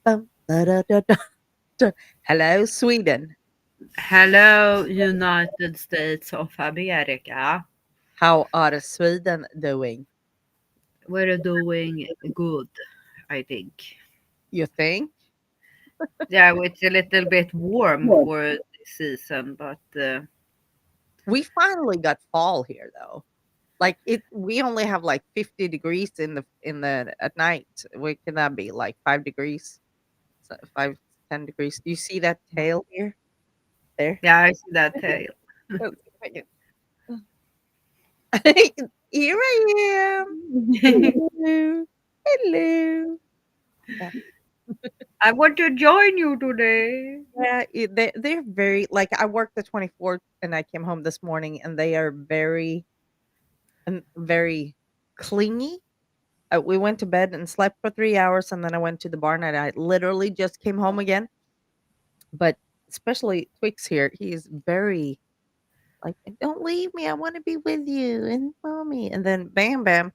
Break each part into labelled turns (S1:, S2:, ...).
S1: bum, da. Hello, Sweden.
S2: Hello, United States of America.
S1: How are Sweden doing?
S2: We're doing good, I think.
S1: You think?
S2: Yeah, it's a little bit warm for this season, but
S1: We finally got fall here, though. Like we only have like 50 degrees in the at night. What can that be? Like 5 degrees, so 5 10 degrees. Do you see that tail here? There.
S2: yeah, I see that tail.
S1: Oh, here I am. Hello. Hello. Yeah.
S2: I want to join you today.
S1: Yeah, they're very like I worked the 24th and I came home this morning and they are very clingy. We went to bed and slept for 3 hours and then I went to the barn and I literally just came home again. But especially Twix here, he's very like, don't leave me. I want to be with you and mommy. And then Bam Bam,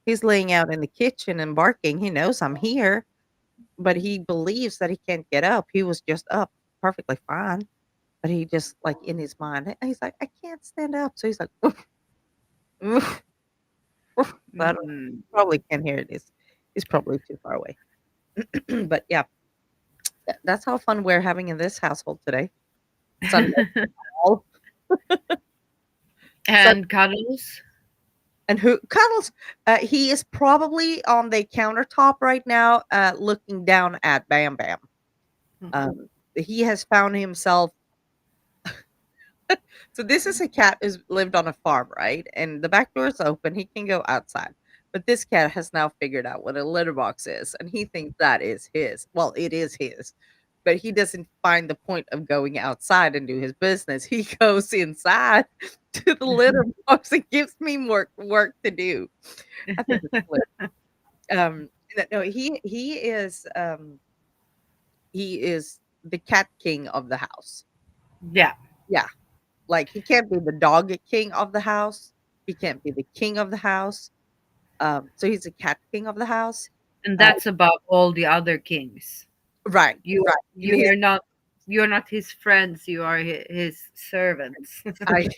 S1: he's laying out in the kitchen and barking. He knows I'm here, but he believes that he can't get up. He was just up perfectly fine. But he just like in his mind, he's like, I can't stand up. So he's like, "Oof, oof, oof." I don't
S2: Mm.
S1: probably can't hear it. He's probably too far away. But yeah, that's how fun we're having in this household today. Sunday, all Sun
S2: And cuddles.
S1: and who cuddles? He is probably on the countertop right now, looking down at Bam Bam. He has found himself. So this is a cat who's lived on a farm, right? And the back door is open. He can go outside. But this cat has now figured out what a litter box is, and he thinks that is his. Well, it is his. But he doesn't find the point of going outside and do his business. He goes inside to the litter box and gives me more work to do. I think it's hilarious. No, he is the cat king of the house.
S2: Yeah,
S1: Yeah. Like, he can't be the dog king of the house. He can't be the king of the house. So he's a cat king of the house.
S2: and
S1: Uh,
S2: that's above all the other kings.
S1: right,
S2: You
S1: right. In
S2: you
S1: his
S2: are not you're not his friends. You are his servants.
S1: I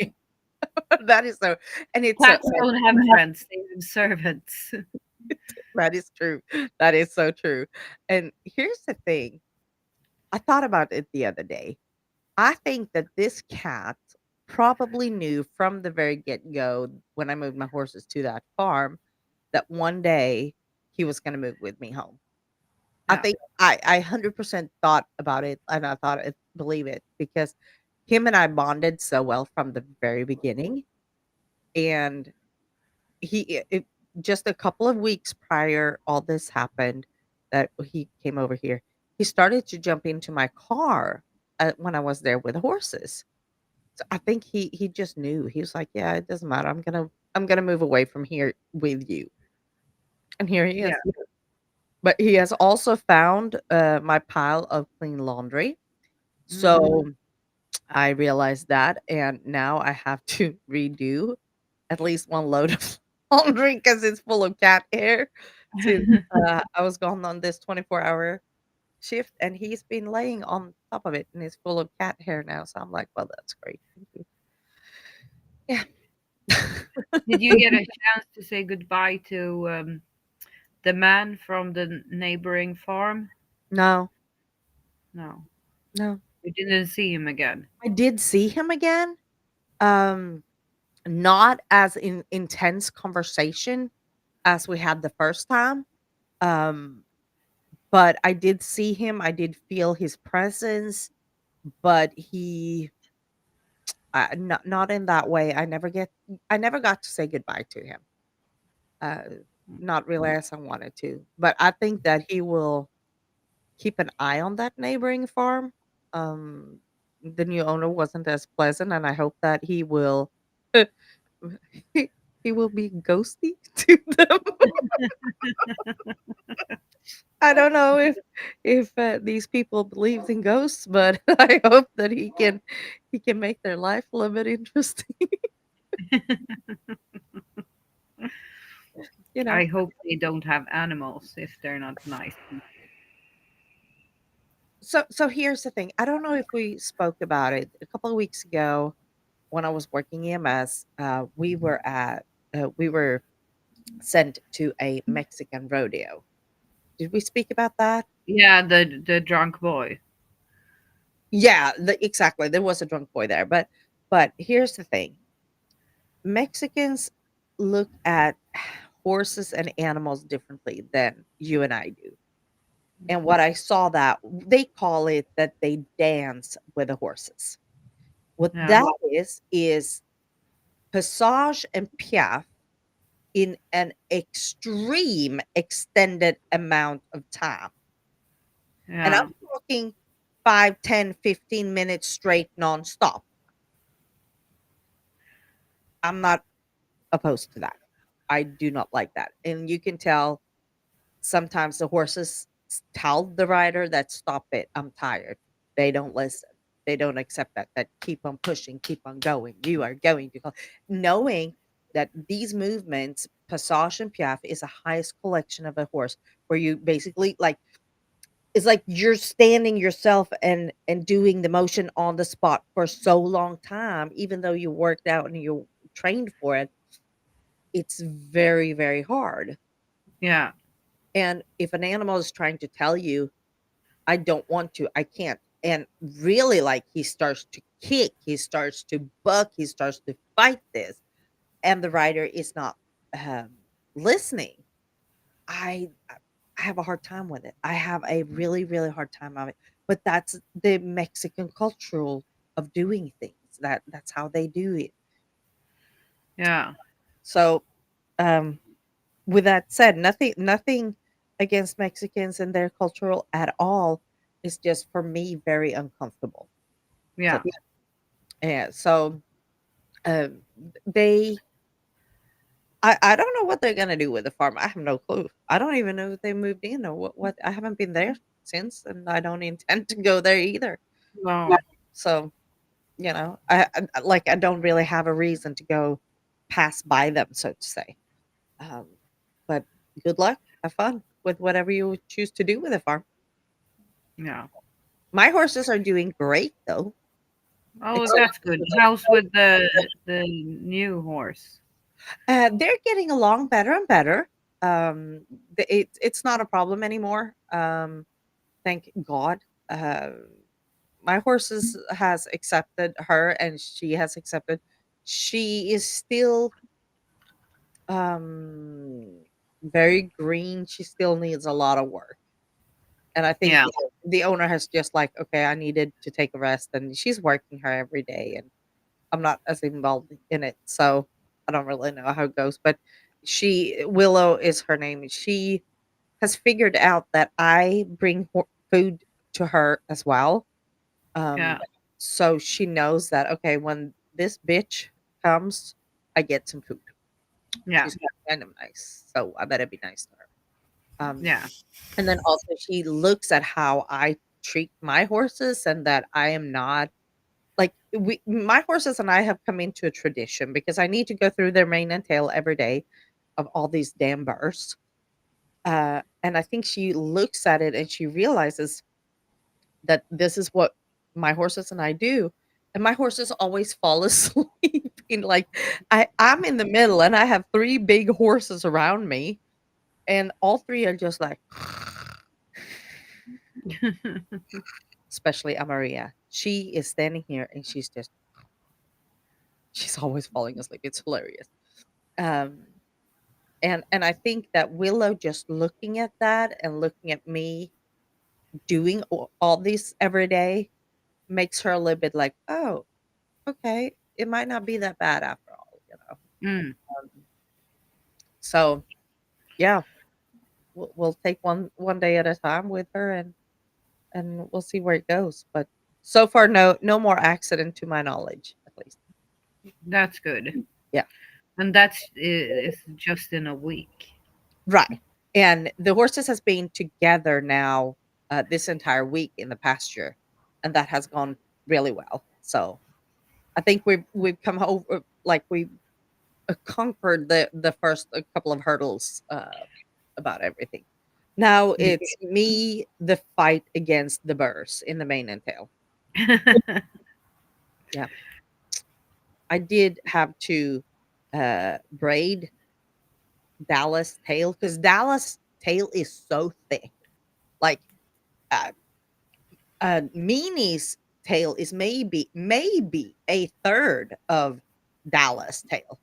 S1: that is so and it's so
S2: Cats don't have friends; they have servants.
S1: that is true. That is so true. And here's the thing. I thought about it the other day. I think that this cat probably knew from the very get-go when I moved my horses to that farm that one day he was gonna move with me home. I
S2: Yeah.
S1: think I 100% thought about it, and I thought it believe it because him and I bonded so well from the very beginning, and just a couple of weeks prior all this happened that he came over here, he started to jump into my car, when I was there with the horses. So I think he just knew. He was like, "Yeah, it doesn't matter. I'm gonna move away from here with you." And here he
S2: Yeah.
S1: is. But he has also found, my pile of clean laundry.
S2: Mhm.
S1: So I realized that, and now I have to redo at least one load of laundry because it's full of cat hair since, I was gone on this 24-hour shift, and he's been laying on top of it, and it's full of cat hair now, so I'm like, "Well, that's great. Thank you." Yeah.
S2: Did you get a chance to say goodbye to the man from the neighboring farm?
S1: No,
S2: No,
S1: no.
S2: you didn't see him again.
S1: I did see him again, um, not as in intense conversation as we had the first time, um, but I did see him, I did feel his presence, but not in that way. I never got to say goodbye to him, uh, not really as I wanted to, but I think that he will keep an eye on that neighboring farm. Um, the new owner wasn't as pleasant, and I hope that he will he he will be ghosty to them. I don't know if these people believe in ghosts, but I hope that he can make their life a little bit interesting. you know.
S2: I hope they don't have animals if they're not nice.
S1: So here's the thing. I don't know if we spoke about it a couple of weeks ago when I was working EMS. We were sent to a Mexican rodeo. Did we speak about that?
S2: Yeah, the drunk boy.
S1: Yeah, exactly. There was a drunk boy there, but here's the thing. Mexicans look at horses and animals differently than you and I do. And what I saw that they call it that they dance with the horses. What
S2: Yeah,
S1: that is passage and piaffe in an extreme extended amount of time. And
S2: yeah,
S1: I'm talking 5, 10, 15 minutes straight nonstop. I'm not opposed to that. I do not like that. And you can tell sometimes the horses tell the rider that stop it, I'm tired. They don't listen. They don't accept that keep on pushing, keep on going. You are going to go. Knowing that these movements, passage and piaffe, is the highest collection of a horse, where you basically like it's like you're standing yourself and doing the motion on the spot for so long time, even though you worked out and you trained for it. It's very, very hard.
S2: yeah,
S1: And if an animal is trying to tell you, I don't want to, I can't, and really like he starts to kick, he starts to buck, he starts to fight this, and the rider is not um, listening, I have a hard time with it. I have a really, really hard time of it. But that's the Mexican cultural of doing things. That's how they do it.
S2: yeah,
S1: So um with that said, nothing against Mexicans and their cultural at all. It's just for me very uncomfortable. So
S2: yeah.
S1: yeah, so um, they I don't know what they're gonna do with the farm. I have no clue. I don't even know if they moved in or what. I haven't been there since, and I don't intend to go there either.
S2: Wow.
S1: So I don't really have a reason to go pass by them, so to say. Um, but good luck. Have fun with whatever you choose to do with the farm.
S2: Yeah.
S1: My horses are doing great though.
S2: Oh,
S1: Except
S2: that's good. How's with the new horse?
S1: they're getting along better and better. It's not a problem anymore. Thank God. My horses has accepted her, and she has accepted. She is still um very green. She still needs a lot of work. And I think
S2: Yeah.
S1: the owner has just like, okay, I needed to take a rest, and she's working her every day, and I'm not as involved in it, so I don't really know how it goes. But Willow is her name. She has figured out that I bring food to her as well.
S2: Yeah.
S1: So she knows that okay, when this bitch comes, I get some food.
S2: Yeah.
S1: She's kind of nice, so I better be nice to her.
S2: Yeah.
S1: And then also she looks at how I treat my horses, and that I am not like my horses and I have come into a tradition because I need to go through their mane and tail every day of all these damn burrs. And I think she looks at it and she realizes that this is what my horses and I do. And my horses always fall asleep. In like I'm in the middle and I have three big horses around me, and all three are just like especially Amaria. She is standing here and she's always falling asleep. It's hilarious. Um, and I think that Willow just looking at that and looking at me doing all this every day makes her a little bit like, oh, okay, it might not be that bad after all.
S2: Mm.
S1: Um, so yeah, we'll take one day at a time with her, and we'll see where it goes. But so far, no more accident to my knowledge, at least.
S2: That's good.
S1: Yeah.
S2: And that's is just in a week.
S1: Right. And the horses has been together now this entire week in the pasture, and that has gone really well. So I think we've come over like we conquered the first couple of hurdles about everything. Now it's me, the fight against the burrs in the mane and tail. Yeah, I did have to braid Dallas tail because Dallas tail is so thick. Like uh, Meanie's tail is maybe a third of Dallas tail,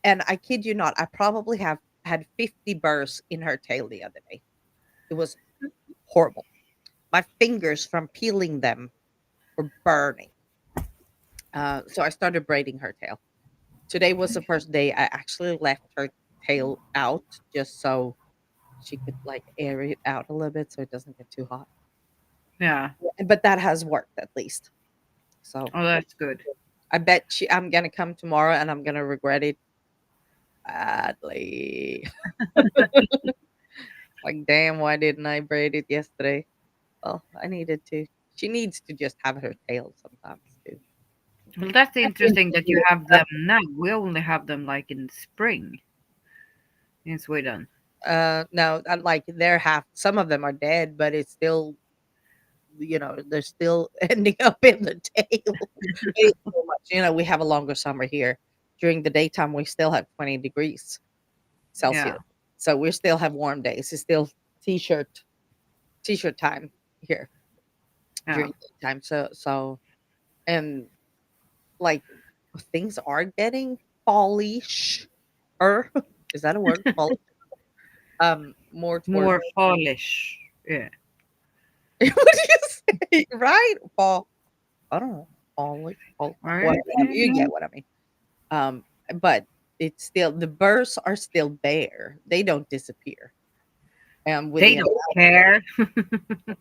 S1: and I kid you not, I probably have had 50 burrs in her tail the other day. It was horrible. My fingers from peeling them were burning. So I started braiding her tail. Today was the first day I actually left her tail out just so she could like air it out a little bit so it doesn't get too hot.
S2: Yeah.
S1: But that has worked at least. So
S2: Oh, that's good.
S1: I bet I'm gonna come tomorrow and I'm gonna regret it badly. Like, damn, why didn't I braid it yesterday? Well, I needed to. She needs to just have her tail sometimes too.
S2: Well, that's interesting that you have them now. We only have them like in spring in Sweden.
S1: No, like they're half. Some of them are dead, but it's still, they're still ending up in the tail. It's so much. We have a longer summer here. During the daytime, we still have 20 degrees
S2: Yeah.
S1: Celsius, so we still have warm days. It's still t-shirt t-shirt time here
S2: Yeah.
S1: during daytime. So and like things are getting fallish. Is that a word? Fall. More towards
S2: More fallish. Yeah.
S1: what do you say? Right? Fall. I don't know. Fallish. Whatever. You
S2: Yeah.
S1: get what I mean. Um, but it's still the burrs are still there. They don't disappear. And with
S2: They
S1: the
S2: don't care.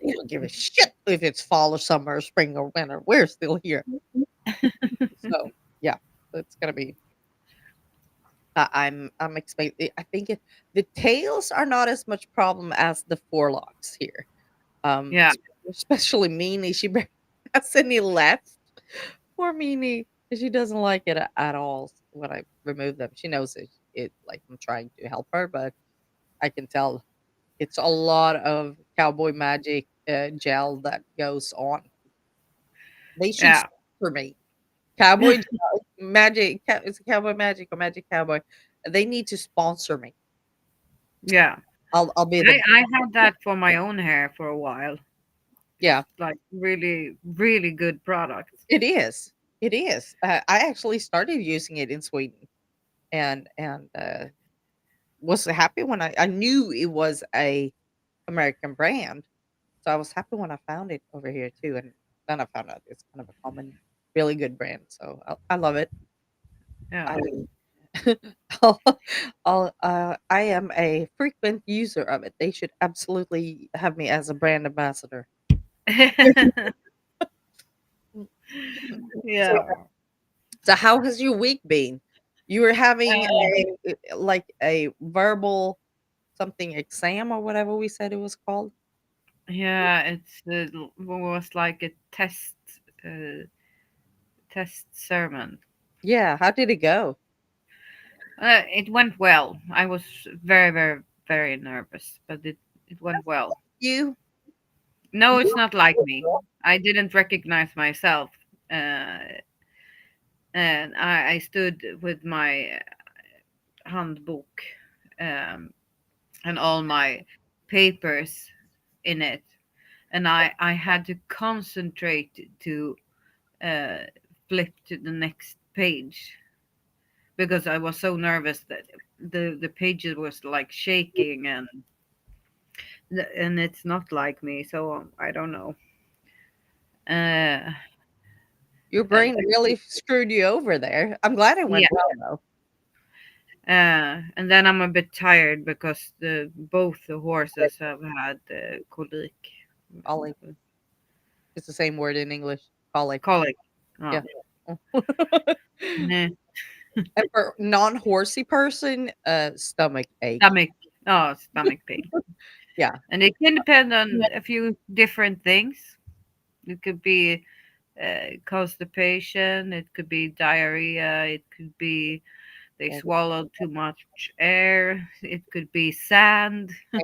S1: they don't give a shit if it's fall or summer, or spring or winter. We're still here. So yeah, it's gonna be. I'm expecting. I think the tails are not as much problem as the forelocks here.
S2: Yeah.
S1: Especially Meanie. She barely has any left. Poor Meanie. She doesn't like it at all when I remove them. She knows it like I'm trying to help her, but I can tell it's a lot of cowboy magic gel that goes on. They should
S2: Yeah.
S1: sponsor me. Cowboy magic. It's cowboy magic or magic cowboy. They need to sponsor me.
S2: Yeah.
S1: I'll be the
S2: I had that for my own hair for a while. It's
S1: yeah.
S2: like really, really good product.
S1: It is. It is. I actually started using it in Sweden, and was happy when I knew it was a American brand, so I was happy when I found it over here too, and then I found out it's kind of a common, really good brand. So I love it.
S2: Yeah.
S1: I I'll, I am a frequent user of it. They should absolutely have me as a brand ambassador. So,
S2: Yeah.
S1: so how has your week been? You were having
S2: Uh,
S1: like a verbal something exam or whatever we said it was called.
S2: yeah, it's was like a uh, test sermon.
S1: Yeah, how did it go?
S2: It went well. I was very, very, very nervous, but it went well.
S1: You
S2: No, it's
S1: you
S2: not like me. I didn't recognize myself, uh, and I stood with my handbook um, and all my papers in it, and I had to concentrate to uh, flip to the next page because I was so nervous that the pages was like shaking and it's not like me, so I don't know. Uh,
S1: your
S2: uh,
S1: brain really screwed you over there. I'm glad it
S2: yeah,
S1: went well
S2: and then I'm a bit tired because the both the horses have had colic.
S1: though. Colic. It's the same word in English. Colic.
S2: Colic. Oh,
S1: Yeah.
S2: nah.
S1: And for non-horsey person, stomach ache.
S2: Stomach. Oh, stomach pain.
S1: Yeah.
S2: And it can depend on a few different things. It could be constipation. It could be diarrhea. It could be They
S1: Yeah,
S2: swallowed too much air. It could be sand.
S1: yeah,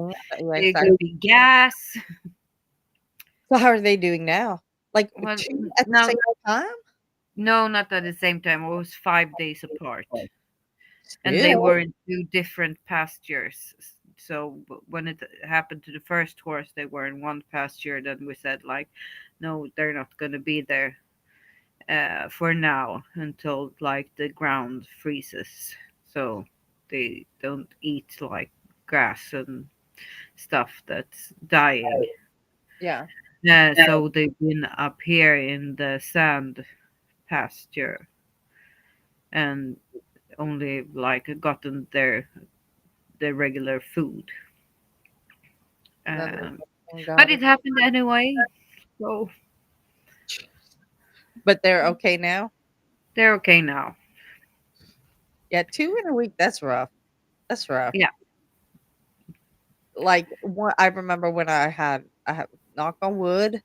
S2: It
S1: exactly.
S2: could be gas.
S1: So how are they doing now? Like
S2: Well,
S1: two at the
S2: no,
S1: same time?
S2: no, not at the same time. It was 5 days apart, and they
S1: Still,
S2: were in two different pastures. So when it happened to the first horse, they were in one pasture. Then we said like, no, they're not going to be there for now until like the ground freezes. So they don't eat like grass and stuff that's dying.
S1: yeah.
S2: So they've been up here in the sand pasture and only like gotten their regular food.
S1: Then
S2: Um,
S1: thank
S2: but
S1: God.
S2: it happened anyway, so
S1: But they're okay now?
S2: they're okay now.
S1: Yeah, 2 in a week, that's rough. That's rough.
S2: Yeah.
S1: Like, one I remember when I have knock on wood,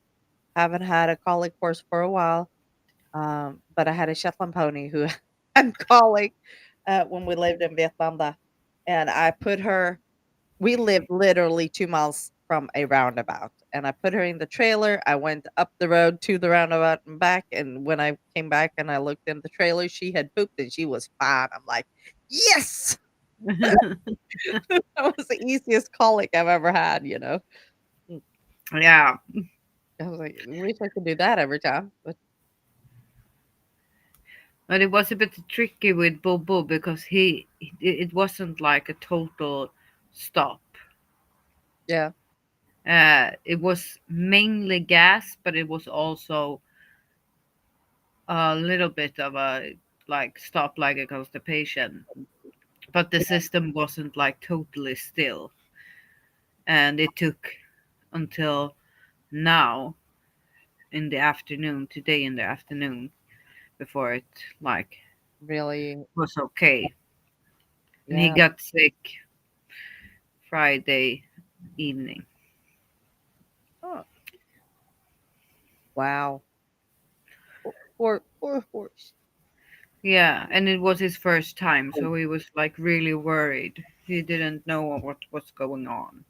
S1: haven't had a colic horse for a while, but I had a Shetland pony who had colic, when we lived in Vetlanda, and I put her we lived literally 2 miles from a roundabout, and I put her in the trailer. I went up the road to the roundabout and back, and when I came back and I looked in the trailer, she had pooped and she was fine. I'm like, "Yes!" That was the easiest colic I've ever had, you know? Mm,
S2: Yeah,
S1: I was like, "I wish I could do that every time," but
S2: but it was a bit tricky with Bobo because it wasn't like a total stop.
S1: yeah,
S2: It was mainly gas, but it was also a little bit of a like stop like a constipation. But the system wasn't like totally still, and it took until now in the afternoon, today in the afternoon, before it like
S1: really,
S2: was okay. And he
S1: yeah.
S2: got sick Friday evening.
S1: Oh, wow. Poor horse.
S2: Yeah, and it was his first time, so he was like really worried. He didn't know what was going on.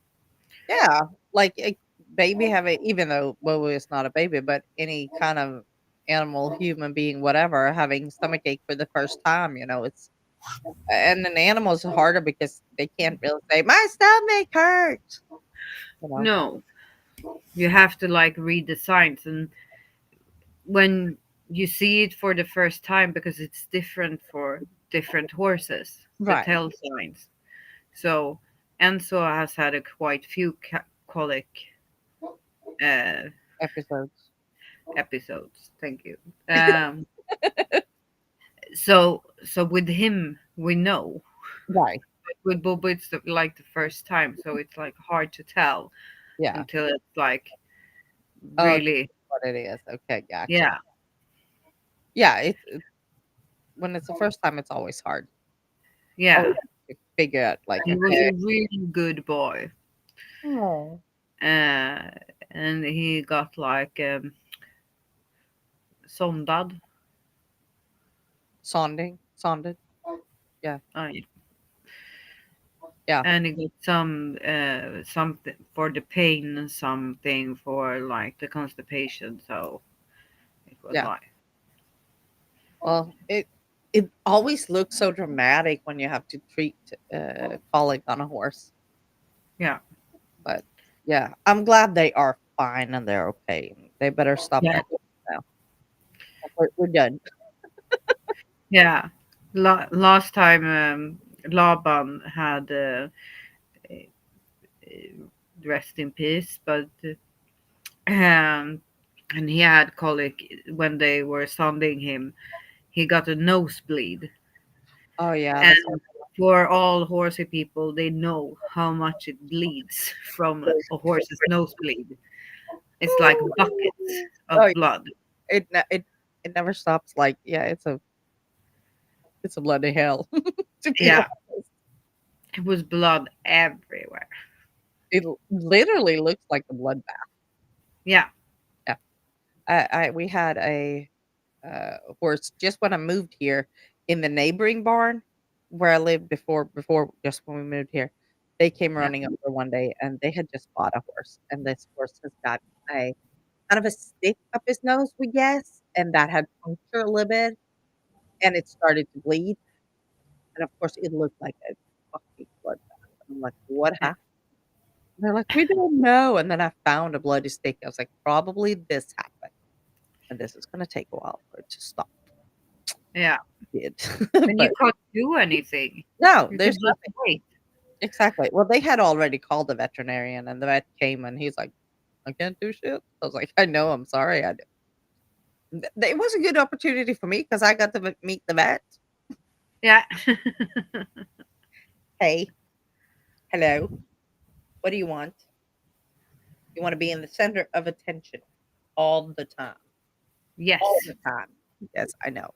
S1: Yeah, like a baby having even though Bobo is not a baby, but any kind of animal, human being, whatever, having stomachache for the first time, it's and an animals are harder because they can't really say, "My stomach hurts," you know?
S2: No, you have to like read the signs, and when you see it for the first time, because it's different for different horses, the
S1: Right.
S2: tell signs. So Enzo has had a quite few colic uh,
S1: Episodes.
S2: episodes. Thank you. So with him, we know.
S1: Right.
S2: With Bobo, it's like the first time, so it's like hard to tell
S1: Yeah.
S2: until it's like
S1: Oh,
S2: really,
S1: what it is. Okay, gotcha.
S2: yeah,
S1: Yeah, when it's the first time, it's always hard.
S2: yeah.
S1: Always to figure out, like,
S2: He was
S1: okay.
S2: a really good boy,
S1: Oh.
S2: uh, and he got like sondad,
S1: Sonded. Yeah,
S2: uh,
S1: yeah,
S2: and he got something for the pain and something for like the constipation. So it was
S1: yeah.
S2: like,
S1: Well, it always looks so dramatic when you have to treat, colic on a horse,
S2: yeah,
S1: but, yeah, I'm glad they are fine and they're okay. They better stop
S2: yeah,
S1: that now. We're done.
S2: yeah. Last time Laban had rest in peace, but um, and he had colic when they were sounding him. He got a nosebleed,
S1: Oh, yeah,
S2: and
S1: that's
S2: for all horsey people, they know how much it bleeds from a horse's nosebleed. It's like buckets
S1: oh,
S2: of blood.
S1: it never stops, like, yeah, it's a bloody hell, to be
S2: Yeah,
S1: honest.
S2: it was blood everywhere.
S1: It literally looks like a bloodbath.
S2: Yeah,
S1: Yeah. We had a horse just when I moved here in the neighboring barn. where I lived before just when we moved here, they came
S2: Yeah.
S1: running over one day and they had just bought a horse, and this horse has got a kind of a stick up his nose, we guess, and that had punctured a little bit, and it started to bleed, and of course, it looked like a fucking bloodbath. I'm like, "What
S2: Yeah.
S1: happened?" They're like, "We don't know," and then I found a bloody stick. I was like, "Probably this happened, and this is gonna take a while for it to stop."
S2: Yeah.
S1: It
S2: And you
S1: but
S2: can't do anything.
S1: no,
S2: You
S1: there's
S2: can just
S1: nothing.
S2: wait.
S1: Exactly. Well, they had already called the veterinarian, and the vet came, and he's like, "I can't do shit." I was like, "I know, I'm sorry, I d" it was a good opportunity for me because I got to meet the vet.
S2: Yeah.
S1: "Hey, hello, what do you want? You wanna be in the center of attention all the time, all
S2: Yes.
S1: the time." Yes, I know,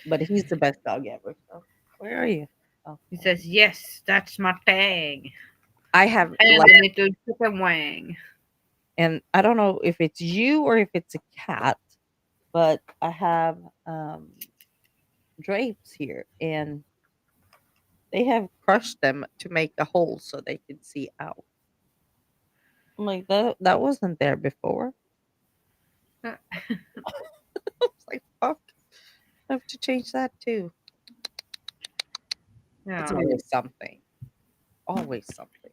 S1: but he's the best dog ever, so where are you? Oh,
S2: He says, yes, that's my thing.
S1: I have,
S2: And
S1: like
S2: a little chicken wing.
S1: and I don't know if it's you or if it's a cat, but I have, drapes here, and they have crushed them to make a hole so they can see out. I'm like, "That wasn't there before." I was like, "Fuck, I have to change that too." It's
S2: Yeah.
S1: always something, always something.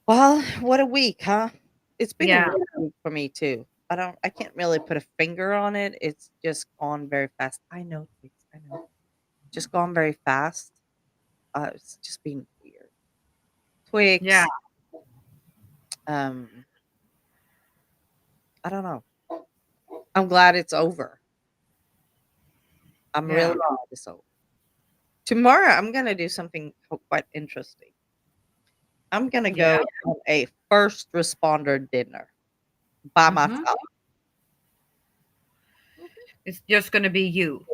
S1: Well, what a week, huh? It's been a
S2: Yeah.
S1: weird week for me too. I can't really put a finger on it. It's just gone very fast. I know, Twix, I know. Just gone very fast. It's just been weird.
S2: Yeah.
S1: Twix, um, I don't know. I'm glad it's over. I'm really
S2: Yeah.
S1: glad it's over. Tomorrow, I'm gonna do something quite interesting. I'm gonna
S2: Yeah.
S1: go on a first responder dinner by
S2: Hmm.
S1: myself.
S2: It's just gonna be you.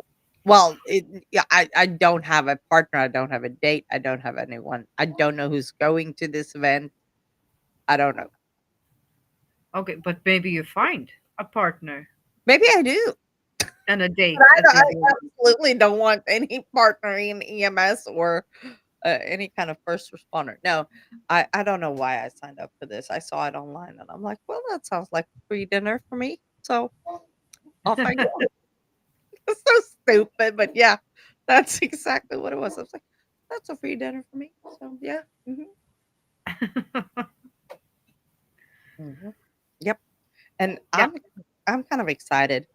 S1: Well, yeah, I don't have a partner, I don't have a date, I don't have anyone. I don't know who's going to this event. I don't know.
S2: Okay, but maybe you find a partner
S1: Maybe I do.
S2: and a
S1: But
S2: date at
S1: I
S2: this event.
S1: absolutely don't want any partner in EMS or, any kind of first responder. No, I don't know why I signed up for this. I saw it online and I'm like, "Well, that sounds like free dinner for me." So, off I go. It's so stupid, but yeah, that's exactly what it was. I was like, "That's a free dinner for me." So, yeah. Mhm. Mhm. Yep. And
S2: Yeah.
S1: I'm kind of excited.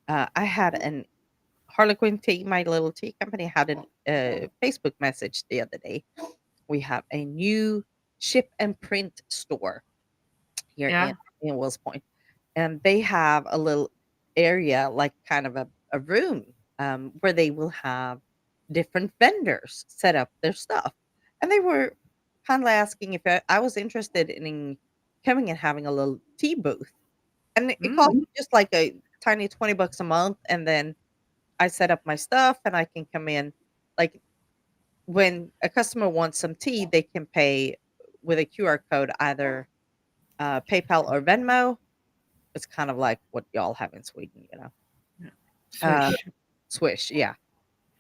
S1: I had an Harlequin Tea, my little tea company, had a Facebook message the other day. We have a new ship and print store here
S2: Yeah.
S1: in Wills Point, and they have a little area, like kind of a room, where they will have different vendors set up their stuff. And they were kindly asking if I was interested in coming and having a little tea booth. And it costs
S2: Mm.
S1: just like a tiny $20 a month, and then I set up my stuff and I can come in. Like, when a customer wants some tea, they can pay with a QR code, either, PayPal or Venmo. It's kind of like what y'all have in Sweden, you know?
S2: Yeah.
S1: Uh,
S2: Swish.
S1: Swish, yeah.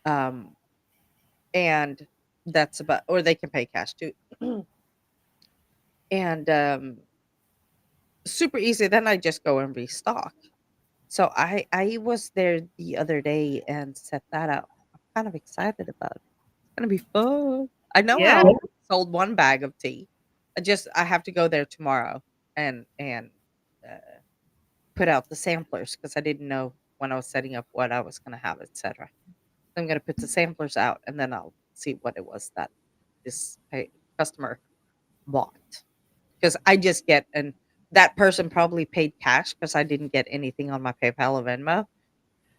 S1: Um, and that's about, or they can pay cash too. And, super easy, then I just go and restock. So I was there the other day and set that up. I'm kind of excited about it. It's gonna be fun. I know I
S2: Yeah.
S1: already sold 1 bag of tea. I have to go there tomorrow and, uh, put out the samplers because I didn't know when I was setting up what I was gonna have, etcetera. I'm gonna put the samplers out, and then I'll see what it was that this customer bought. Because I just get and that person probably paid cash because I didn't get anything on my PayPal or Venmo.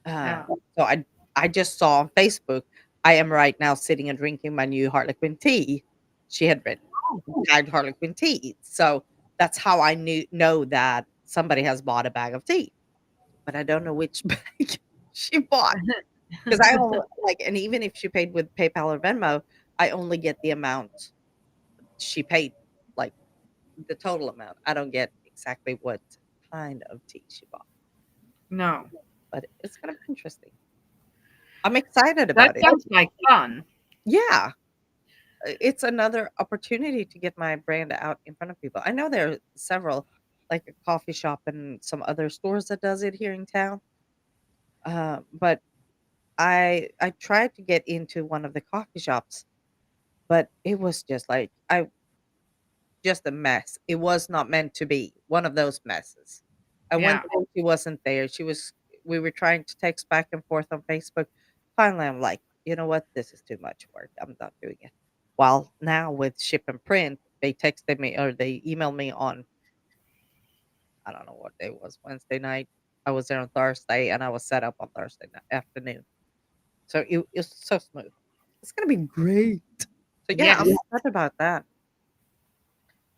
S1: Uh,
S2: Yeah.
S1: so I just saw on Facebook, I am right now sitting and drinking my new Harlequin tea. She had written tagged Harlequin tea. So that's how I know that somebody has bought a bag of tea, but I don't know which bag she bought because I only like, and even if she paid with PayPal or Venmo, I only get the amount she paid, like the total amount. I don't get exactly what kind of tea she bought,
S2: No.
S1: but it's gonna be interesting. I'm excited
S2: That
S1: about it.
S2: sounds like fun.
S1: Yeah, it's another opportunity to get my brand out in front of people. I know there are several, like a coffee shop and some other stores that does it here in town. But I tried to get into one of the coffee shops, but it was just like I just a mess. It was not meant to be one of those messes. I went
S2: Yeah.
S1: there, she wasn't there. We were trying to text back and forth on Facebook. Finally, I'm like, you know what? This is too much work. I'm not doing it. Well, now with Ship and Print, they texted me or they emailed me on, I don't know what day it was, Wednesday night. I was there on Thursday and I was set up on Thursday afternoon. So it's so smooth. It's gonna be great. So yeah, I'm
S2: Yes.
S1: excited about that.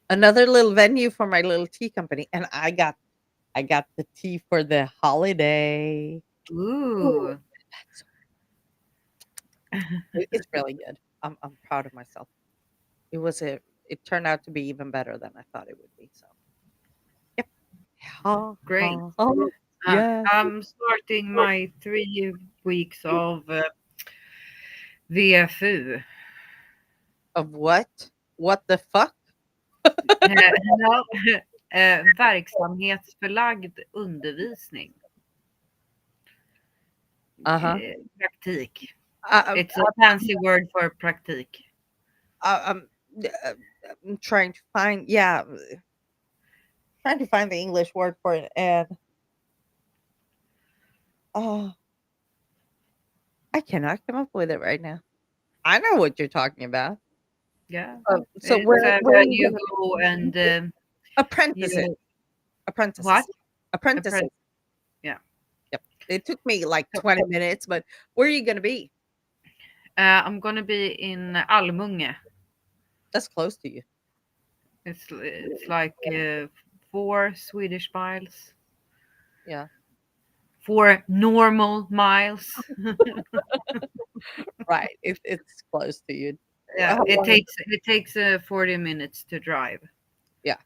S1: Another little venue for my little tea company, and I got the tea for the holiday. Ooh,
S2: Ooh.
S1: that's it's really good. I'm proud of myself. It was a it turned out to be even better than I thought it would be. So yep. Ha,
S2: Great.
S1: ha, ha. Yeah.
S2: I'm starting my 3 weeks of VFU.
S1: Of what? What the fuck?
S2: No, verksamhetsförlagd undervisning.
S1: Uh-huh.
S2: Praktik.
S1: I,
S2: It's a fancy word for praktik.
S1: I'm, uh, I'm trying to find, yeah, trying to find the English word for it, and oh, I cannot come up with it right now. I know what you're talking about.
S2: Yeah.
S1: So
S2: It's
S1: where are
S2: when
S1: you
S2: you
S1: gonna
S2: go and
S1: apprentices?
S2: you
S1: Apprentices.
S2: what?
S1: Apprentices.
S2: Appren- yeah.
S1: Yep. It took me like
S2: So,
S1: 20 minutes, but where are you gonna be?
S2: I'm gonna be in Almunge.
S1: That's close to you.
S2: It's like 4 Swedish miles.
S1: Yeah.
S2: 4 normal miles.
S1: Right. It's close to you.
S2: Yeah,
S1: How
S2: it
S1: long?
S2: takes 40 minutes to drive.
S1: Yeah.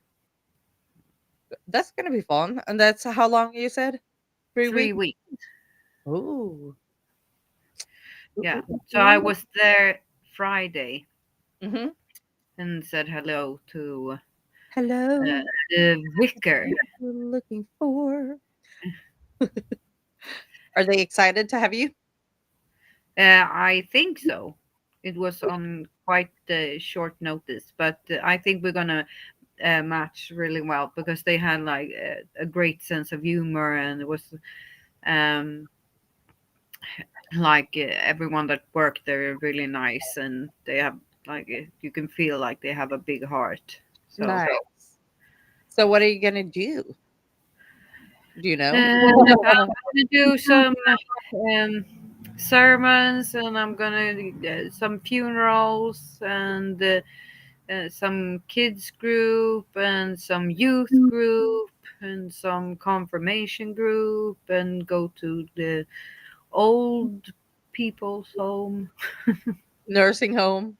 S1: That's gonna be fun. And that's how long you said? 3 weeks?
S2: 3 weeks.
S1: Ooh.
S2: Yeah. So I
S1: Ooh.
S2: was there Friday
S1: Mm-hmm.
S2: and said hello to uh,
S1: Hello.
S2: the vicar.
S1: What you're looking for. Are they excited to have you?
S2: I think so. It was on quite short notice, but I think we're gonna match really well because they had like a great sense of humor, and it was um, like everyone that worked there are really nice, and they have like you can feel like they have a big heart. So
S1: Nice. So what are you gonna do? Do you know?
S2: I'm gonna do some um, sermons, and I'm gonna some funerals, and some kids group, and some youth group, and some confirmation group, and go to the old people's home.
S1: Nursing home?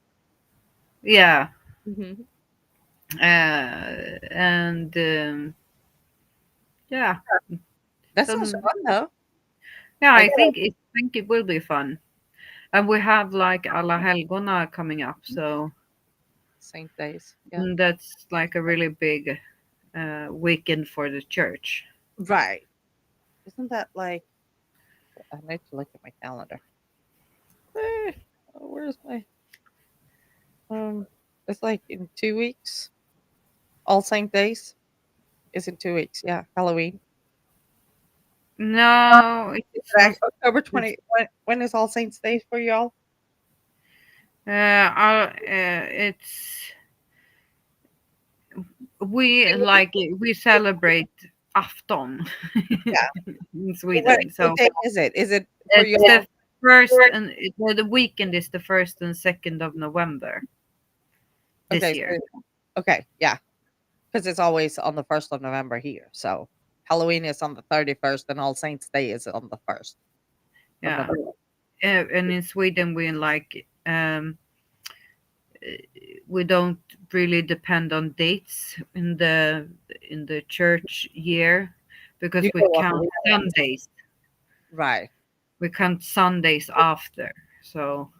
S2: Yeah,
S1: Mhm.
S2: and yeah,
S1: That sounds
S2: some
S1: fun though.
S2: yeah.
S1: I
S2: I
S1: know.
S2: think it will be fun, and we have like Alla Helgona coming up, so
S1: Saint days. Yeah.
S2: that's like a really big weekend for the church.
S1: Right. Isn't that like I need to look at my calendar. Eh, where's my um it's like in 2 weeks. All Saint days is in 2 weeks. Yeah. Halloween.
S2: No, it's not.
S1: October
S2: It's,
S1: 20. When is All Saints Day for y'all?
S2: it's we celebrate afton
S1: Yeah.
S2: in
S1: What
S2: Sweden.
S1: what
S2: So
S1: day is it? Is it for
S2: it's
S1: y'all?
S2: the first and the weekend is the 1st and 2nd of November this
S1: Okay.
S2: year.
S1: Okay. Yeah. Because it's always on the 1st of November here. So Halloween is on the 31st and All Saints Day is on the 1st of
S2: Yeah,
S1: November.
S2: and in Sweden we don't really depend on dates in the church year because
S1: You
S2: we
S1: go on the
S2: count
S1: weekends.
S2: Sundays.
S1: Right.
S2: We count Sundays after. So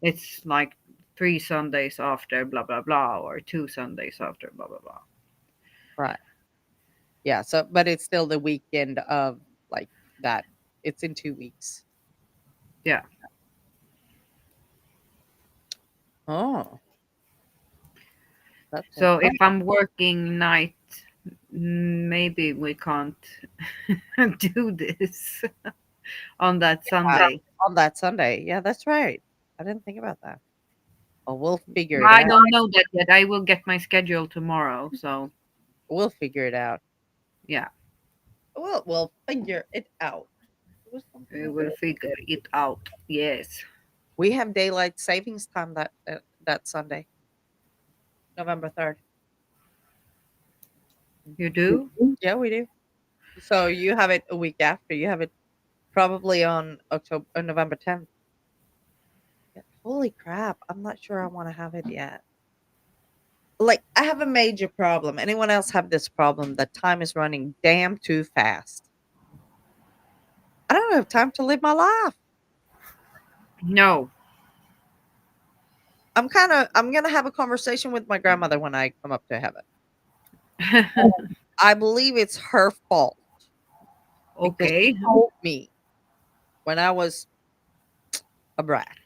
S2: it's like 3 Sundays after blah blah blah, or 2 Sundays after blah blah blah.
S1: Right. Yeah. So, but it's still the weekend of like that. It's in 2 weeks.
S2: Yeah.
S1: Oh, that's
S2: So
S1: interesting.
S2: if I'm working night, maybe we can't do this on that
S1: Wow.
S2: Sunday.
S1: On that Sunday. Yeah, that's right. I didn't think about that. Well, we'll figure it
S2: I
S1: out.
S2: don't know that yet. I will get my schedule tomorrow. So
S1: We'll figure it out.
S2: yeah,
S1: We'll figure it out. There was something
S2: we
S1: else.
S2: will figure it out. Yes.
S1: We have daylight savings time that Sunday, November 3rd.
S2: You do?
S1: Yeah, we do. So you have it a week after. You have it probably on November 10th. Yeah. Holy crap! I'm not sure I want to have it yet. Like I have a major problem. Anyone else have this problem that time is running damn too fast? I don't have time to live my life.
S2: No.
S1: I'm gonna have a conversation with my grandmother when I come up to heaven. I believe it's her fault because she
S2: Okay.
S1: told me when I was a brat.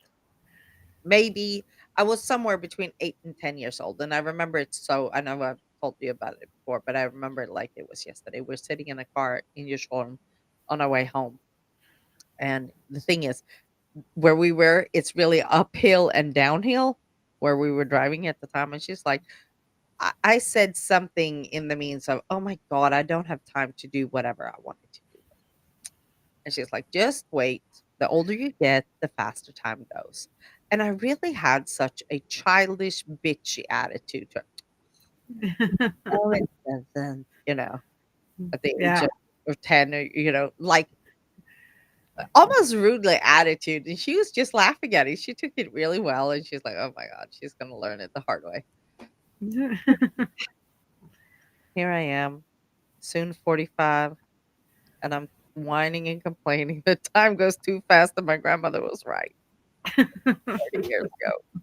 S1: Maybe I was somewhere between 8 and 10 years old, and I remember it. So I know I've told you about it before, but I remember it like it was yesterday. We're sitting in a car in Djursholm on our way home, and the thing is, where we were, it's really uphill and downhill where we were driving at the time. And she's like, I said something in the means of, "Oh my god, I don't have time to do whatever I wanted to do." And she's like, "Just wait. The older you get, the faster time goes." And I really had such a childish, bitchy attitude to her. Oh, it doesn't, at the age
S2: Yeah.
S1: of 10, or, like almost rudely attitude. And she was just laughing at it. She took it really well. And she's like, oh my God, she's going to learn it the hard way. Here I am, soon 45, and I'm whining and complaining that time goes too fast. And my grandmother was right 30 years ago.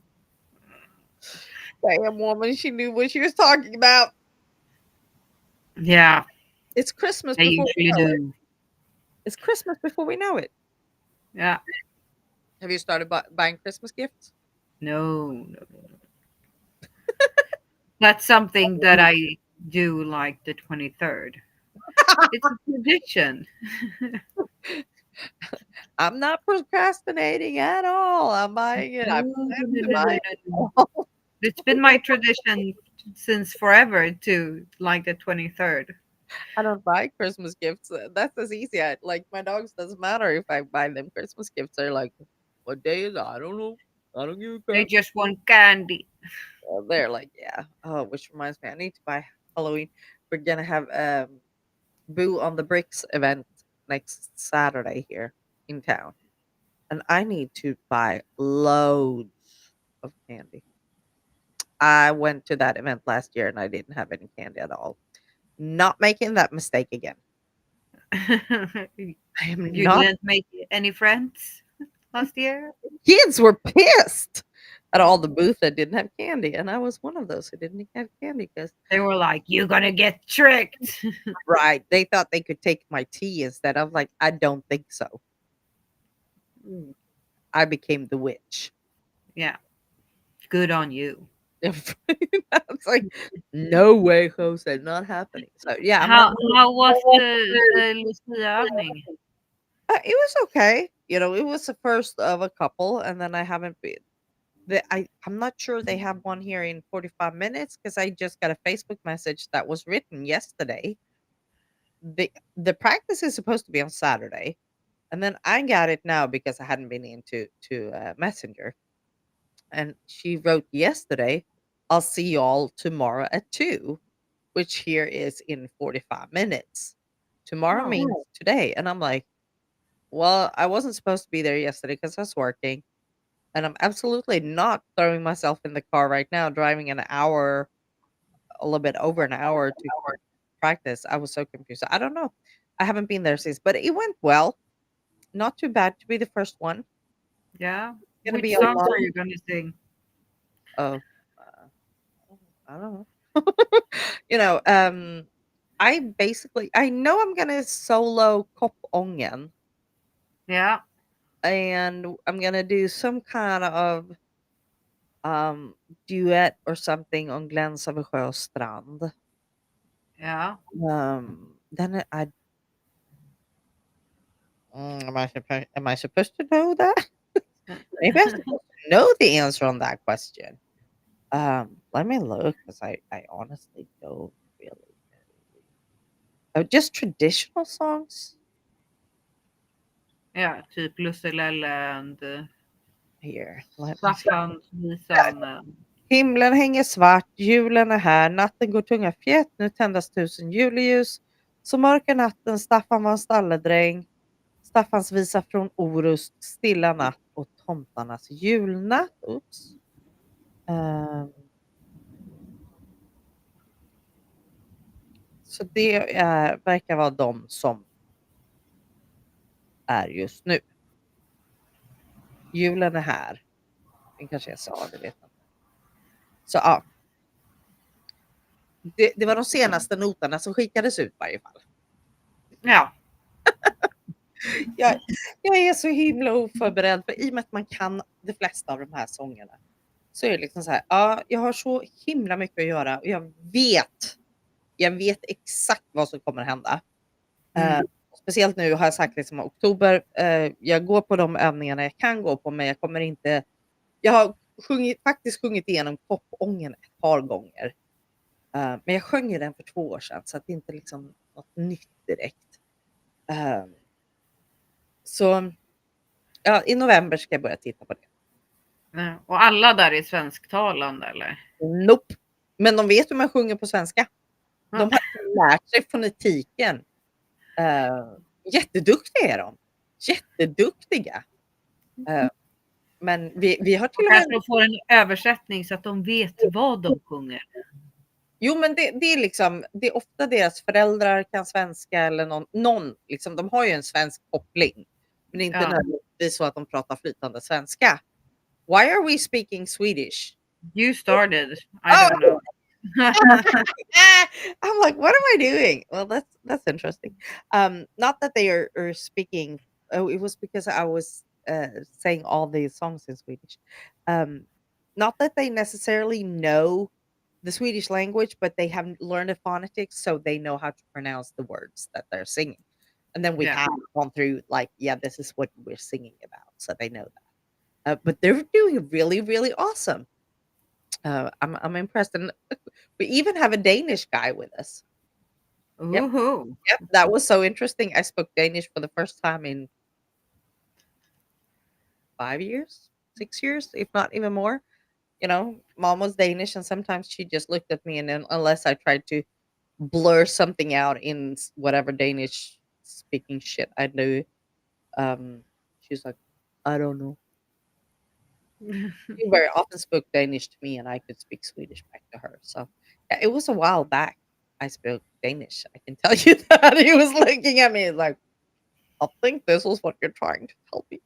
S1: Damn woman, she knew what she was talking about.
S2: Yeah,
S1: It's Christmas
S2: I
S1: before we
S2: usually
S1: know it.
S2: do.
S1: It's Christmas before we know it.
S2: Yeah.
S1: Have you started buying Christmas gifts?
S2: No, no, no. That's something that I do like the 23rd. It's a tradition.
S1: I'm not procrastinating at all. I'm buying it. I
S2: No,
S1: plan
S2: no, no,
S1: to
S2: no,
S1: buy
S2: no, no.
S1: it.
S2: It's been my tradition since forever to like the 23rd.
S1: I don't buy Christmas gifts. That's as easy. Like my dogs, doesn't matter if I buy them Christmas gifts. They're like, what day is it? I don't know. I don't give a
S2: They
S1: crap.
S2: just want candy.
S1: They're like, yeah. Oh, which reminds me, I need to buy Halloween. We're gonna have Boo on the Bricks event next Saturday here in town, and I need to buy loads of candy. I went to that event last year and I didn't have any candy at all. Not making that mistake again.
S2: You
S1: I am not.
S2: didn't make any friends last year?
S1: Kids were pissed at all the booth that didn't have candy, and I was one of those who didn't have candy because
S2: They were like, "You're gonna get tricked."
S1: right, they thought they could take my tea instead. I'm like, I don't think so.
S2: Mm,
S1: I became the witch.
S2: yeah, good on you.
S1: It's like, no way, Jose, not happening. So yeah, I'm not.
S2: How was the Lucia övning?
S1: It was okay. It was the first of a couple, and then I haven't been. I'm not sure they have one here in 45 minutes because I just got a Facebook message that was written yesterday. The practice is supposed to be on Saturday, and then I got it now because I hadn't been into to Messenger, and she wrote yesterday, "I'll see y'all tomorrow at 2," which here is in 45 minutes. Tomorrow
S2: Oh,
S1: means today, and I'm like, well, I wasn't supposed to be there yesterday because I was working. And I'm absolutely not throwing myself in the car right now, driving an hour, a little bit over an hour to practice. I was so confused. I don't know. I haven't been there since, but it went well. not too bad to be the first one.
S2: Yeah.
S1: It's gonna
S2: Which
S1: be a
S2: songs
S1: lot
S2: are you gonna sing?
S1: of I don't know. You know, I basically I know I'm gonna solo Koppången,
S2: Yeah.
S1: and I'm gonna do some kind of um duet or something on Gläns över sjö och strand.
S2: Yeah.
S1: Then am I supposed to know that? Maybe I'm supposed to know the answer on that question. Let me look because I honestly don't really know. Oh, just traditional songs
S2: Yeah, typ Lusselelle and
S1: here. Let me see.
S2: Staffansvisan.
S1: Himlen hänger svart, julen är här, natten går tunga fjät, nu tändas 1000 juleljus. Så mörk är natten, Staffan var en stalledräng. Staffans visa från Orust, stilla natt och tomtarnas julnatt. Oops. Ehm, så det verkar vara de som är just nu. Julen är här. Det kanske jag sa, det vet jag inte. Så ja, det var de senaste noterna som skickades ut i varje fall.
S2: Ja.
S1: Jag, jag är så himla oförberedd, för i och med att man kan de flesta av de här sångerna så är det liksom så här, ja, jag har så himla mycket att göra och jag vet exakt vad som kommer att hända. Speciellt nu har jag sagt liksom oktober, jag går på de övningarna jag kan gå på, men jag kommer inte, jag har faktiskt sjungit igenom Koppången ett par gånger. Men jag sjöng ju den för 2 år sedan, så att det inte liksom något nytt direkt. Så ja, i november ska jag börja titta på det.
S2: Och alla där är svensktalande eller?
S1: Nope. Men de vet hur man sjunger på svenska. De har lärt sig fonetiken. Jätteduktiga är de. Jätteduktiga. Men vi har till och med...
S2: Kanske de får en översättning så att de vet vad de sjunger.
S1: Jo, men det är liksom, det är ofta deras föräldrar kan svenska eller någon liksom, de har ju en svensk koppling. Men det är inte nödvändigtvis så att de pratar flytande svenska. Why are we speaking Swedish?
S2: You started. I don't know.
S1: I'm like, what am I doing? Well, that's interesting. Not that they are speaking. Oh, it was because I was saying all these songs in Swedish. Not that they necessarily know the Swedish language, but they have learned the phonetics, so they know how to pronounce the words that they're singing. And then we have gone through like, yeah, this is what we're singing about, so they know that. But they're doing really, really awesome. I'm impressed, and we even have a Danish guy with us. Yep. Yep, that was so interesting. I spoke Danish for the first time in 5 years, 6 years, if not even more. You know, mom was Danish, and sometimes she just looked at me, and then unless I tried to blur something out in whatever Danish speaking shit I knew, she's like, I don't know. She very often spoke Danish to me, and I could speak Swedish back to her. So yeah, it was a while back. I spoke Danish. I can tell you that. He was looking at me like, I think this was what you're trying to tell me.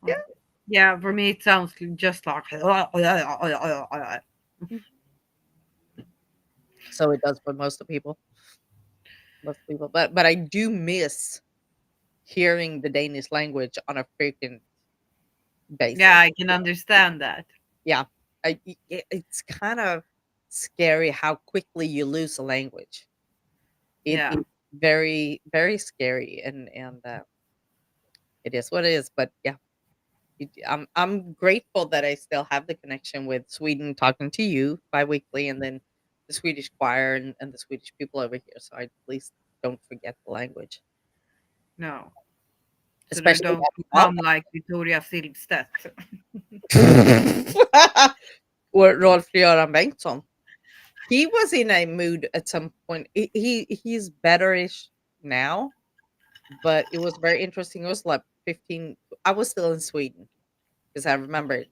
S1: Yeah.
S2: Yeah, for me it sounds just like.
S1: So it does for most people. Most people, but I do miss hearing the Danish language on a freaking basis.
S2: Yeah, I can understand that.
S1: Yeah, it's kind of scary how quickly you lose a language. It's very, very scary, and it is what it is. But yeah, I'm grateful that I still have the connection with Sweden, talking to you bi-weekly, and then the Swedish choir and the Swedish people over here. So I at least don't forget the language.
S2: No. So
S1: Especially
S2: they don't become like Victoria Silvstedt.
S1: Or Rolf-Göran Bengtsson. He was in a mood at some point. He's betterish now, but it was very interesting. It was like 15. I was still in Sweden because I remember it.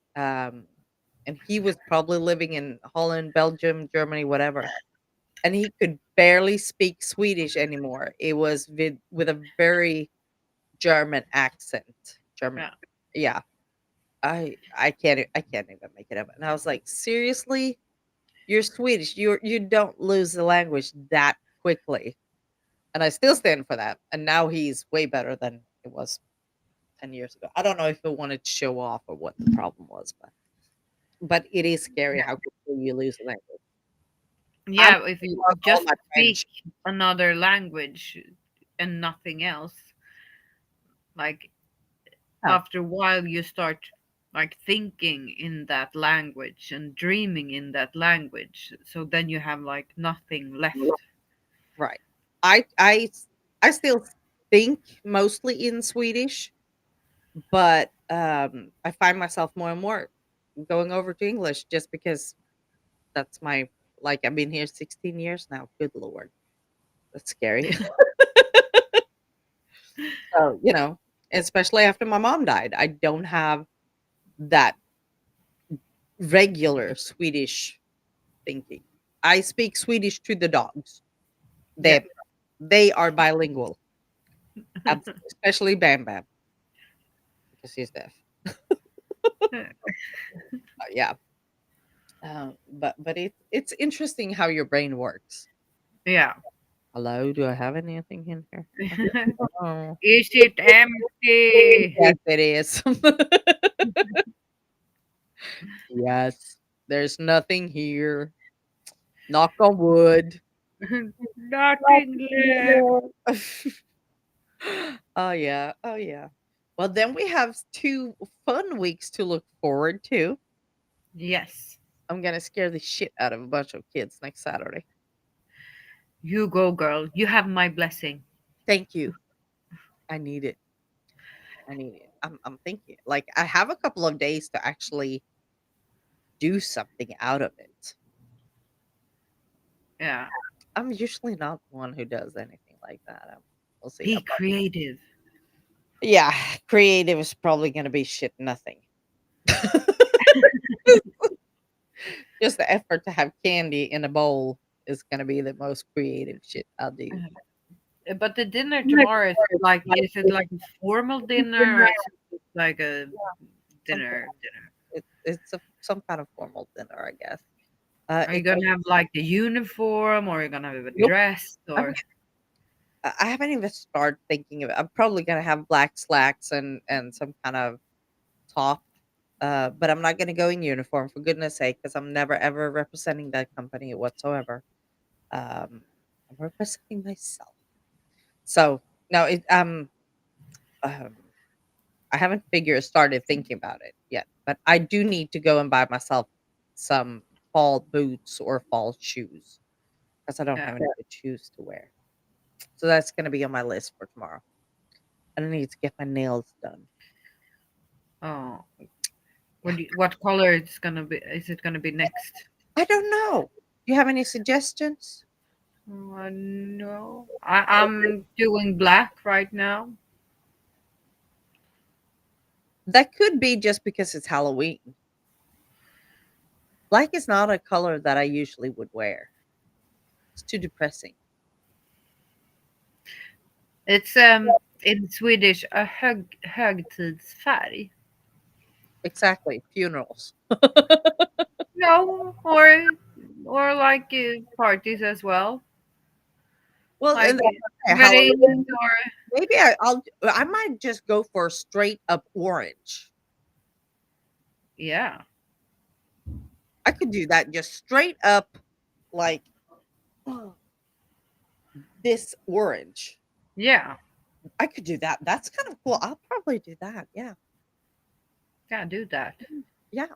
S1: And he was probably living in Holland, Belgium, Germany, whatever. And he could barely speak Swedish anymore. It was with a very German accent. German,
S2: Yeah.
S1: yeah. I can't even make it up. And I was like, seriously, you're Swedish. You don't lose the language that quickly. And I still stand for that. And now he's way better than it was 10 years ago. I don't know if he wanted to show off or what the problem was, but it is scary how quickly you lose the language. I'm
S2: Yeah, if you
S1: lost all
S2: just
S1: my
S2: speak
S1: French.
S2: another language and nothing else, like
S1: Yeah,
S2: after a while you start like thinking in that language and dreaming in that language. So then you have like nothing left.
S1: right. I I I still think mostly in Swedish, but I find myself more and more going over to English just because that's my like I've been here 16 years now. Good lord. That's scary. So, especially after my mom died, I don't have that regular Swedish thinking. I speak Swedish to the dogs.
S2: Yeah.
S1: They are bilingual, especially Bam Bam because he's deaf. Yeah, but it's interesting how your brain works.
S2: Yeah.
S1: Hello, do I have anything in here? Oh,
S2: Is it empty?
S1: yes, it is. Yes, there's nothing here. Knock on wood.
S2: Nothing left.
S1: Oh yeah, oh yeah. Well, then we have 2 fun weeks to look forward to.
S2: Yes.
S1: I'm gonna scare the shit out of a bunch of kids next Saturday.
S2: You go, girl. You have my blessing.
S1: Thank you. I need it. I need it. I'm thinking like I have a couple of days to actually do something out of it.
S2: Yeah.
S1: I'm usually not one who does anything like that. We'll see.
S2: Be creative.
S1: Yeah, creative is probably gonna be shit nothing. Just the effort to have candy in a bowl is gonna be the most creative shit I'll do.
S2: But the dinner tomorrow is it like a formal dinner or is it like a
S1: Some
S2: dinner dinner?
S1: some kind of formal dinner, I guess.
S2: Are you
S1: It's
S2: gonna have like the uniform or are you gonna have a
S1: Nope.
S2: dress
S1: I'm
S2: or
S1: I haven't even started thinking of it. I'm probably gonna have black slacks and some kind of top, but I'm not gonna go in uniform for goodness sake because I'm never ever representing that company whatsoever. I'm representing myself. So no, um, I haven't started thinking about it yet, but I do need to go and buy myself some fall boots or fall shoes because I don't
S2: yeah.
S1: have any good shoes to wear. So that's gonna be on my list for tomorrow. And I need to get my nails done.
S2: Oh, what color it's gonna be? Is it gonna be next?
S1: I don't know. Do you have any suggestions?
S2: No, I'm doing black right now.
S1: That could be just because it's Halloween. Black is not a color that I usually would wear. It's too depressing.
S2: It's in Swedish a högtidsfärg.
S1: Exactly. Funerals.
S2: No, or like parties as well,
S1: Well,
S2: like
S1: and Halloween.
S2: weddings or
S1: Maybe I might just go for straight up orange.
S2: yeah,
S1: I could do that just straight up like oh, this orange.
S2: yeah,
S1: I could do that. That's kind of cool. I'll probably do that. Yeah.
S2: yeah. Do that.
S1: Yeah.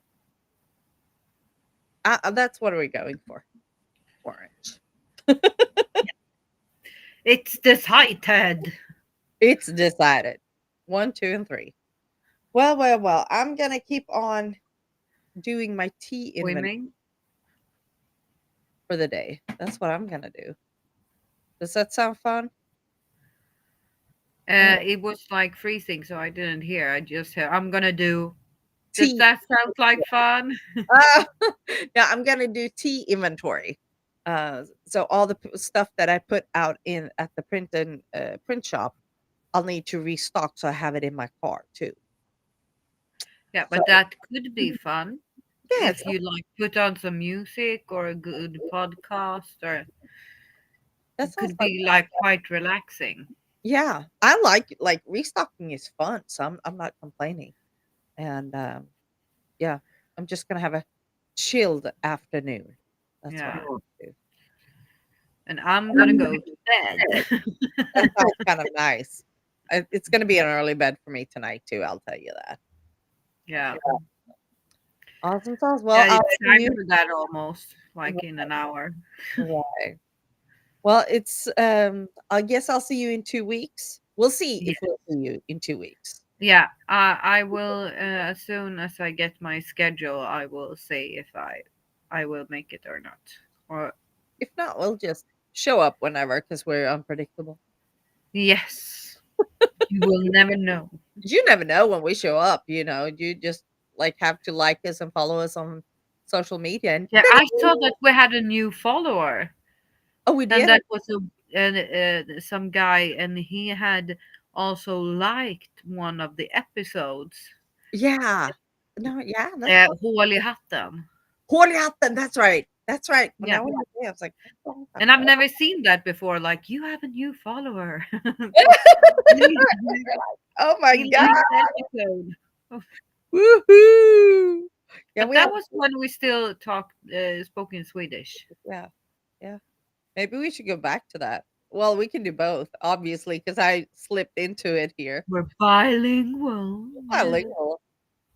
S1: That's what are we going for? Orange.
S2: It's decided.
S1: It's decided. 1, 2, and 3. Well, well, well. I'm gonna keep on doing my tea inventory
S2: Swimming.
S1: for the day. That's what I'm gonna do. Does that sound fun? Uh,
S2: It was like freezing, so I didn't hear. I just heard, I'm gonna do. Does
S1: tea.
S2: that sound like fun?
S1: Uh, now I'm gonna do tea inventory. So all the stuff that I put out in at the print shop, I'll need to restock so I have it in my car too.
S2: Yeah,
S1: So
S2: but that could be fun
S1: yes,
S2: if you like put on some music or a good podcast, or
S1: that
S2: it
S1: sounds
S2: could
S1: like
S2: be like quite relaxing.
S1: yeah. I like restocking is fun, so I'm not complaining. And yeah, I'm just gonna have a chilled afternoon. That's what
S2: Yeah.
S1: I'm gonna
S2: And I'm gonna go to
S1: do.
S2: bed.
S1: That sounds kind of nice. It's gonna be an early bed for me tonight too. I'll tell you that.
S2: Yeah.
S1: Awesome sauce. Well,
S2: Yeah,
S1: I'll
S2: it's
S1: see
S2: time
S1: you.
S2: for that almost, like in an hour.
S1: Right. Well, it's I guess I'll see you in 2 weeks. We'll see
S2: Yeah.
S1: if we'll see you in 2 weeks.
S2: Yeah, I will as soon as I get my schedule, I will say if I will make it or not. Or
S1: If not, we'll just show up whenever because we're unpredictable.
S2: yes, you will never know.
S1: You never know when we show up. You just like have to like us and follow us on social media, and
S2: Yeah, I saw that we had a new follower,
S1: oh, we
S2: and
S1: did.
S2: that was some guy, and he had also liked one of the episodes.
S1: Yeah. No, yeah, that's
S2: Hål i hatten.
S1: Hårlehatten, that's right. That's right. When
S2: Yeah,
S1: I was there, I was like, "What the
S2: and I've never seen that before. Like, you have a new follower. he,
S1: oh my
S2: he
S1: god.
S2: liked the episode.
S1: Woohoo. Yeah,
S2: But
S1: we have
S2: that was when we still talked, spoke in Swedish.
S1: yeah, yeah. Maybe we should go back to that. Well, we can do both, obviously, because I slipped into it here.
S2: We're bilingual.
S1: Bilingual.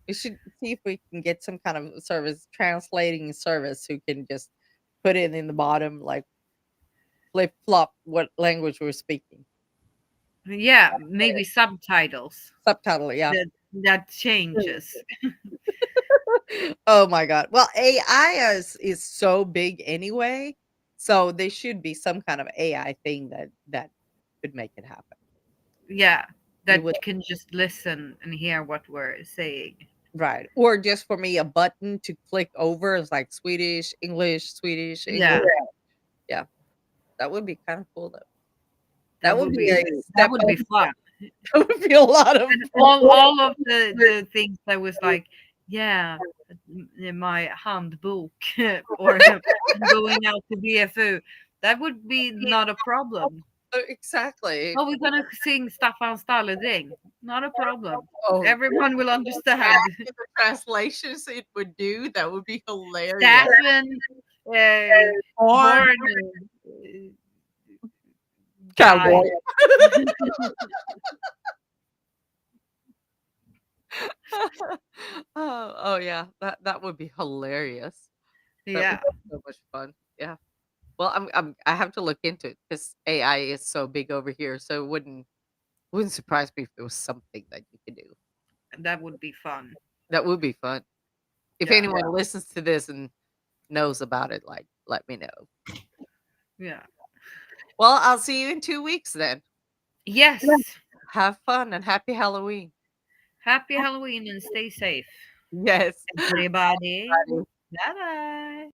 S1: We should see if we can get some kind of service, translating service, who can just put it in the bottom, like flip flop what language we're speaking.
S2: Yeah, maybe subtitles.
S1: Subtitle, yeah.
S2: That changes.
S1: Oh my god. Well, AI is so big anyway, so there should be some kind of AI thing that could make it happen.
S2: Yeah,
S1: You
S2: that
S1: would
S2: can just listen and hear what we're saying.
S1: right. Or just for me a button to click over is like Swedish, English, Swedish, English.
S2: Yeah,
S1: Yeah. That would be kind of cool though. That
S2: that
S1: would
S2: would
S1: be
S2: be
S1: a
S2: that
S1: step
S2: would
S1: up.
S2: be fun.
S1: That would be a lot of
S2: And
S1: fun.
S2: all of the things that was like, yeah, my handbook or going out to BFU, that would be not a problem.
S1: Exactly.
S2: Oh, we're gonna sing Staffan Stalledräng. Not a problem.
S1: Oh,
S2: Everyone will
S1: yeah,
S2: understand.
S1: the translations it would do, that would be hilarious.
S2: Staffen,
S1: Or
S2: born guy.
S1: cowboy. Oh yeah, that would be hilarious. That would
S2: Yeah,
S1: be so much fun. Yeah. Well, I have to look into it because AI is so big over here, so it wouldn't surprise me if it was something that you could do.
S2: that would be fun.
S1: That would be fun. If
S2: Yeah,
S1: anyone listens to this and knows about it, like let me know.
S2: yeah.
S1: Well, I'll see you in 2 weeks then.
S2: Yes.
S1: Have fun and happy Halloween.
S2: Happy Halloween and stay safe,
S1: Yes.
S2: everybody. Bye bye.